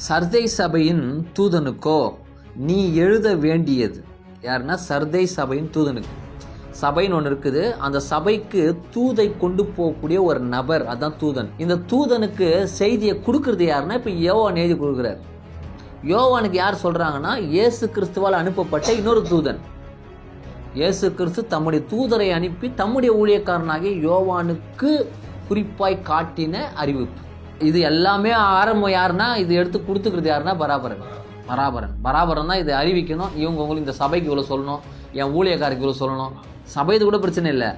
சர்தை சபையின் தூதனுக்கோ நீ எழுத வேண்டியது. யாருன்னா சர்தை சபையின் தூதனுக்கு. சபைன்னு ஒன்று இருக்குது. அந்த சபைக்கு தூதை கொண்டு போகக்கூடிய ஒரு நபர், அதான் தூதன். இந்த தூதனுக்கு செய்தியை கொடுக்கறது யாருன்னா இப்போ யோவான் எழுதி கொடுக்குறார். யோவானுக்கு யார் சொல்றாங்கன்னா இயேசு கிறிஸ்துவால் அனுப்பப்பட்ட இன்னொரு தூதன். இயேசு கிறிஸ்து தம்முடைய தூதரை அனுப்பி தம்முடைய ஊழியக்காரனாகிய யோவானுக்கு குறிப்பாய் காட்டின அறிவிப்பு. இது எல்லாமே ஆரம்பம் யாருன்னா, இது எடுத்து கொடுத்துக்கிறது யாருன்னா பராபரன் தான் இதை அறிவிக்கணும். இவங்க உங்களுக்கு இந்த சபைக்கு இவ்வளோ சொல்லணும், என் ஊழியக்காரருக்கு இவ்வளோ சொல்லணும். சபைது கூட பிரச்சனை இல்லை.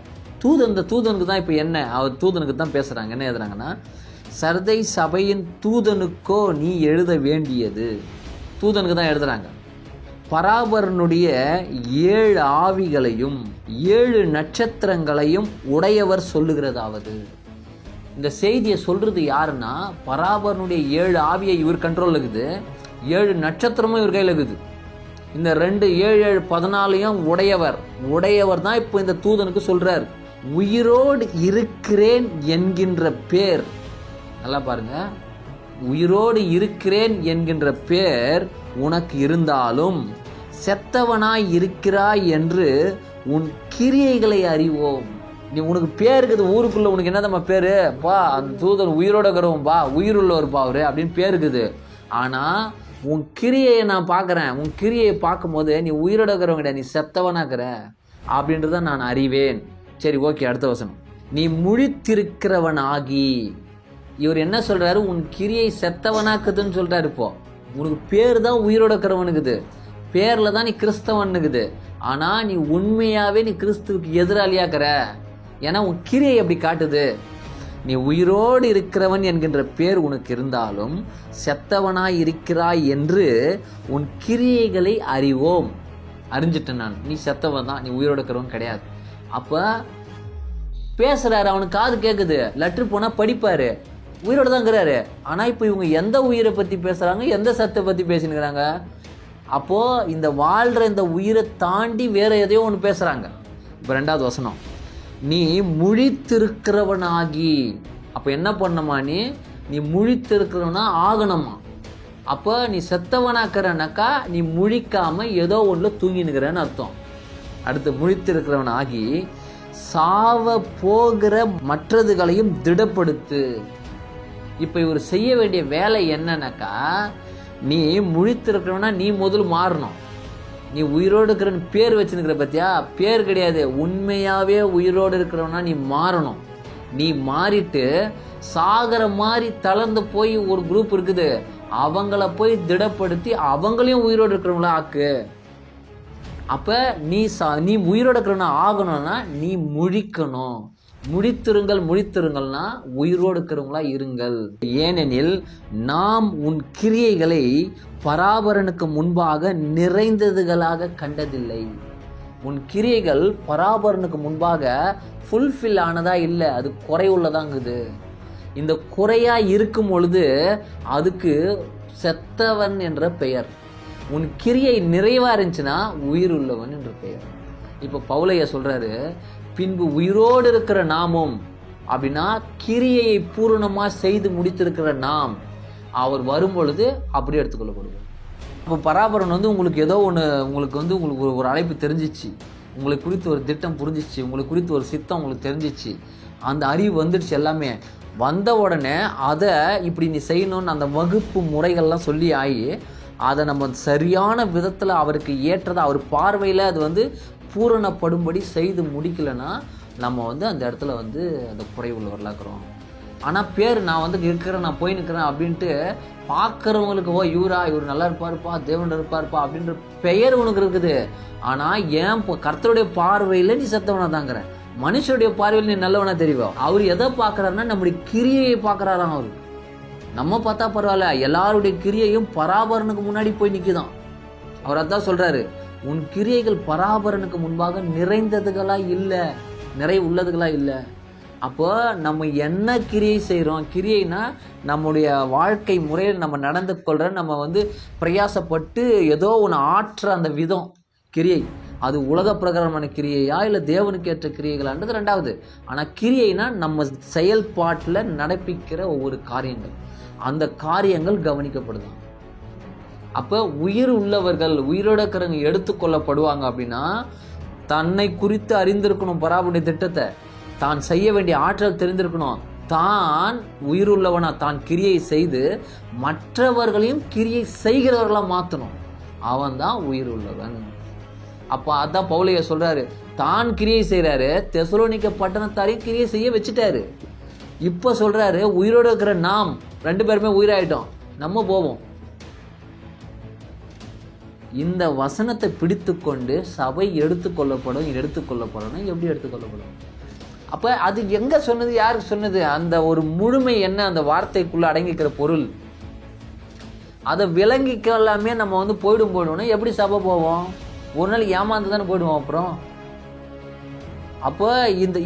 இந்த தூதனுக்கு தான் இப்போ என்ன, அவர் தூதனுக்கு தான் பேசுகிறாங்க. என்ன எழுதுறாங்கன்னா, சர்தை சபையின் தூதனுக்கோ நீ எழுத வேண்டியது. தூதனுக்கு தான் எழுதுறாங்க. பராபரனுடைய 7 ஆவிகளையும் 7 நட்சத்திரங்களையும் உடையவர் சொல்லுகிறதாவது. இந்த செய்தியை சொல்றது யாருன்னா, பராபரனுடைய 7 ஆவியை இவர் கண்ட்ரோல் இருக்குது, 7 நட்சத்திரமும் இவர் கையில் இருக்குது. இந்த 2 7 7 14 உடையவர் தான் இப்போ இந்த தூதனுக்கு சொல்றார். உயிரோடு இருக்கிறேன் என்கின்ற பேர், நல்லா பாருங்க, உயிரோடு இருக்கிறேன் என்கின்ற பேர் உனக்கு இருந்தாலும் செத்தவனாய் இருக்கிறாய் என்று உன் கிரியைகளை அறிவோம். நீ உனக்கு பேர் இருக்குது ஊருக்குள்ள, உனக்கு என்னதம்மா பேரு பா, அந்த தூதன் உயிரோட இருக்கிறவன் பா, உயிருள்ளவர் பா அவரு அப்படின்னு பேர் இருக்குது. ஆனா உன் கிரியையை நான் பார்க்குறேன். உன் கிரியையை பார்க்கும்போது நீ உயிரோட இருக்கிறவங்க கிடையாது, நீ செத்தவனாக்குற அப்படின்றத நான் அறிவேன். சரி, ஓகே, அடுத்த வசனம். நீ முழித்திருக்கிறவன் ஆகி, இவர் என்ன சொல்றாரு, உன் கிரியை செத்தவனாக்குதுன்னு சொல்றாரு. இப்போ உனக்கு பேர் தான் உயிரோட இருக்கிறவனுக்குது, பேர்ல தான் நீ கிறிஸ்தவனுக்குது. ஆனா நீ உண்மையாவே நீ கிறிஸ்துவுக்கு எதிராளியாக்குற. ஏன்னா உன் கிரியை அப்படி காட்டுது. நீ உயிரோடு இருக்கிறவன் என்கின்ற பேர் உனக்கு இருந்தாலும் செத்தவனாய் இருக்கிறாய் என்று உன் கிரியைகளை அறிவோம். அறிஞ்சிட்டேன் நான், நீ செத்தவன் தான், நீ உயிரோடு இருக்கிறவன் கிடையாது. அப்ப பேசுறாரு, அவனுக்கு காது கேட்குது, லெட்டர் போனா படிப்பாரு, உயிரோட தான் இருக்கிறாரு. ஆனா இப்போ இவங்க எந்த உயிரை பத்தி பேசுறாங்க, எந்த சத்தை பத்தி பேசினுக்கிறாங்க? அப்போ இந்த வாழ்ற இந்த உயிரை தாண்டி வேற எதையோ ஒன்று பேசுறாங்க. இப்போ 2வது வசனம், நீ முழித்திருக்கிறவனாகி. அப்போ என்ன பண்ணமா, நீ முழித்திருக்கிறவனா ஆகணுமா? அப்போ நீ செத்தவனாக்கிறனாக்கா நீ முழிக்காம ஏதோ ஒன்றுல தூங்கினுக்கிறன்னு அர்த்தம். அடுத்து முழித்திருக்கிறவன் ஆகி சாவ போகிற மற்றதுகளையும் திடப்படுத்து. இப்போ இவர் செய்ய வேண்டிய வேலை என்னன்னாக்கா, நீ முழித்திருக்கிறவனா நீ முதல் மாறணும். நீ உயிரோடு இருக்கிறவன் பேர் வச்சுருக்கிற பத்தியா, பேர் கிடையாது, உண்மையாவே உயிரோடு இருக்கிறவனா நீ மாறணும். நீ மாறிட்டு சாகர மாதிரி தளர்ந்து போய் ஒரு குரூப் இருக்குது, அவங்கள போய் திடப்படுத்தி அவங்களையும் உயிரோடு இருக்கிறவங்களா ஆக்கு. அப்ப நீ உயிரோடு இருக்கிறவனா ஆகணும்னா நீ முழிக்கணும். முழித்திருங்கள்னா உயிரோடு இருக்கிறவங்களா இருங்கள். ஏனெனில் நாம் உன் கிரியைகளை பராபரனுக்கு முன்பாக நிறைந்ததுகளாக கண்டதில்லை. உன் கிரியைகள் பராபரனுக்கு முன்பாக ஃபுல்ஃபில் ஆனதா இல்லை, அது குறைவுள்ளதாங்குது. இந்த குறையா இருக்கும் பொழுது அதுக்கு செத்தவன் என்ற பெயர். உன் கிரியை நிறைவா இருந்துச்சுன்னா உயிர் உள்ளவன் என்ற பெயர். இப்போ பவுலையா சொல்றாரு, பின்பு உயிரோடு இருக்கிற நாமும், அப்படின்னா கிரியையை பூரணமா செய்து முடித்திருக்கிற நாம், அவர் வரும் பொழுது அப்படியே எடுத்துக்கொள்ளப்படுவோம். அப்போ பராபரன் உங்களுக்கு ஏதோ ஒன்று, உங்களுக்கு ஒரு அழைப்பு தெரிஞ்சிச்சு, உங்களுக்கு குறித்து ஒரு திட்டம் புரிஞ்சிச்சு, உங்களுக்கு குறித்து ஒரு சித்தம் உங்களுக்கு தெரிஞ்சிச்சு, அந்த அறிவு வந்துடுச்சு. எல்லாமே வந்த உடனே அதை இப்படி நீ செய்யணும்னு அந்த வகுப்பு முறைகள்லாம் சொல்லி ஆகி அதை நம்ம சரியான விதத்தில் அவருக்கு ஏற்றதை அவர் பார்வையில் அது பூரணப்படும்படி செய்து முடிக்கலைன்னா நம்ம அந்த இடத்துல அந்த குறைவுள்ளவர்களாக்குறோம். ஆனால் பேர் நான் இருக்கிறேன், நான் போய் நிற்கிறேன் அப்படின்ட்டு பார்க்குறவங்களுக்கு, ஓ இவர் நல்லா இருப்பாருப்பா, தேவன் இருப்பாருப்பா அப்படின்ற பெயர் உனக்கு இருக்குது. ஆனால் ஏன் கர்த்தருடைய பார்வையில் நீ செத்தவனா தாங்கிற, மனுஷருடைய பார்வையில் நீ நல்லவனா தெரியும். அவர் எதை பார்க்குறாருன்னா நம்முடைய கிரியையை பார்க்குறாராம். அவர் நம்ம பார்த்தா பரவாயில்ல, எல்லாருடைய கிரியையும் பராபரனுக்கு முன்னாடி போய் நிற்குதான். அவர் அதான் சொல்றாரு, உன் கிரியைகள் பராபரனுக்கு முன்பாக நிறைந்ததுகளா இல்லை, நிறைவு உள்ளதுகளா இல்லை. அப்போ நம்ம என்ன கிரியை செய்கிறோம், கிரியைனா நம்முடைய வாழ்க்கை முறையில் நம்ம நடந்து கொள்கிற, நம்ம பிரயாசப்பட்டு ஏதோ ஒன்று ஆற்ற அந்த விதம் கிரியை, அது உலக பிரகாரமான கிரியையா இல்லை தேவனுக்கு ஏற்ற கிரியைகளான்றது 2வது. ஆனால் கிரியைனா நம்ம செயல்பாட்டில் நடப்பிக்கிற ஒவ்வொரு காரியங்கள், அந்த காரியங்கள் கவனிக்கப்படுதான். அப்போ உயிர் உள்ளவர்கள், உயிரோட இருக்கிறவங்க எடுத்துக்கொள்ளப்படுவாங்க அப்படின்னா தன்னை குறித்து அறிந்திருக்கணும், பராபுடைய திட்டத்தை தான் செய்ய வேண்டிய ஆற்றல் தெரிந்திருக்கணும், தான் உயிருள்ளவனா தான் கிரியை செய்து மற்றவர்களையும் கிரியை செய்கிறவர்களா மாற்றணும். அவன் தான் உயிர் உள்ளவன். அப்போ அதான் பவுலையா சொல்றாரு, தான் கிரியை செய்கிறாரு, தெசலோனிக்க பட்டணத்தாரையும் கிரியை செய்ய வச்சுட்டாரு. இப்போ சொல்றாரு உயிரோடு இருக்கிற நாம் 2 பேருமே உயிராயிட்டோம், நம்ம போவோம். இந்த வசனத்தை பிடித்து கொண்டு சபை எடுத்துக்கொள்ளப்படும். எப்படி எடுத்துக்கொள்ளப்படும்? அப்போ அது எங்கே சொன்னது, யாருக்கு சொன்னது? அந்த ஒரு முழுமை என்ன, அந்த வார்த்தைக்குள்ளே அடங்கிக்கிற பொருள், அதை விளங்கிக்கலாமே நம்ம போயிடும்னா எப்படி சபை போவோம்? ஒரு நாள் ஏமாந்து தானே போயிடுவோம். அப்புறம் அப்போ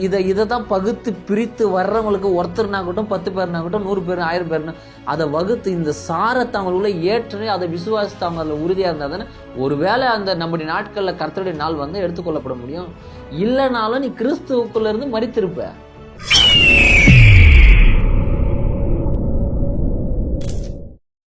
இதை தான் பகுத்து பிரித்து வர்றவங்களுக்கு, ஒருத்தர்னாகட்டும் 10 பேர்னாகட்டும் 100 பேர் 1000 பேர்னா, அதை வகுத்து இந்த சாரத்தை அவங்களுக்குள்ள ஏற்று அதை விசுவாசத்தை அவங்க அதில் உறுதியாக இருந்தால் தானே ஒருவேளை அந்த நம்முடைய நாட்களில் கர்த்தருடைய நாள் எடுத்துக்கொள்ளப்பட முடியும். இல்லைனாலும் நீ கிறிஸ்துவுக்குள்ள இருந்து மரித்திருப்ப.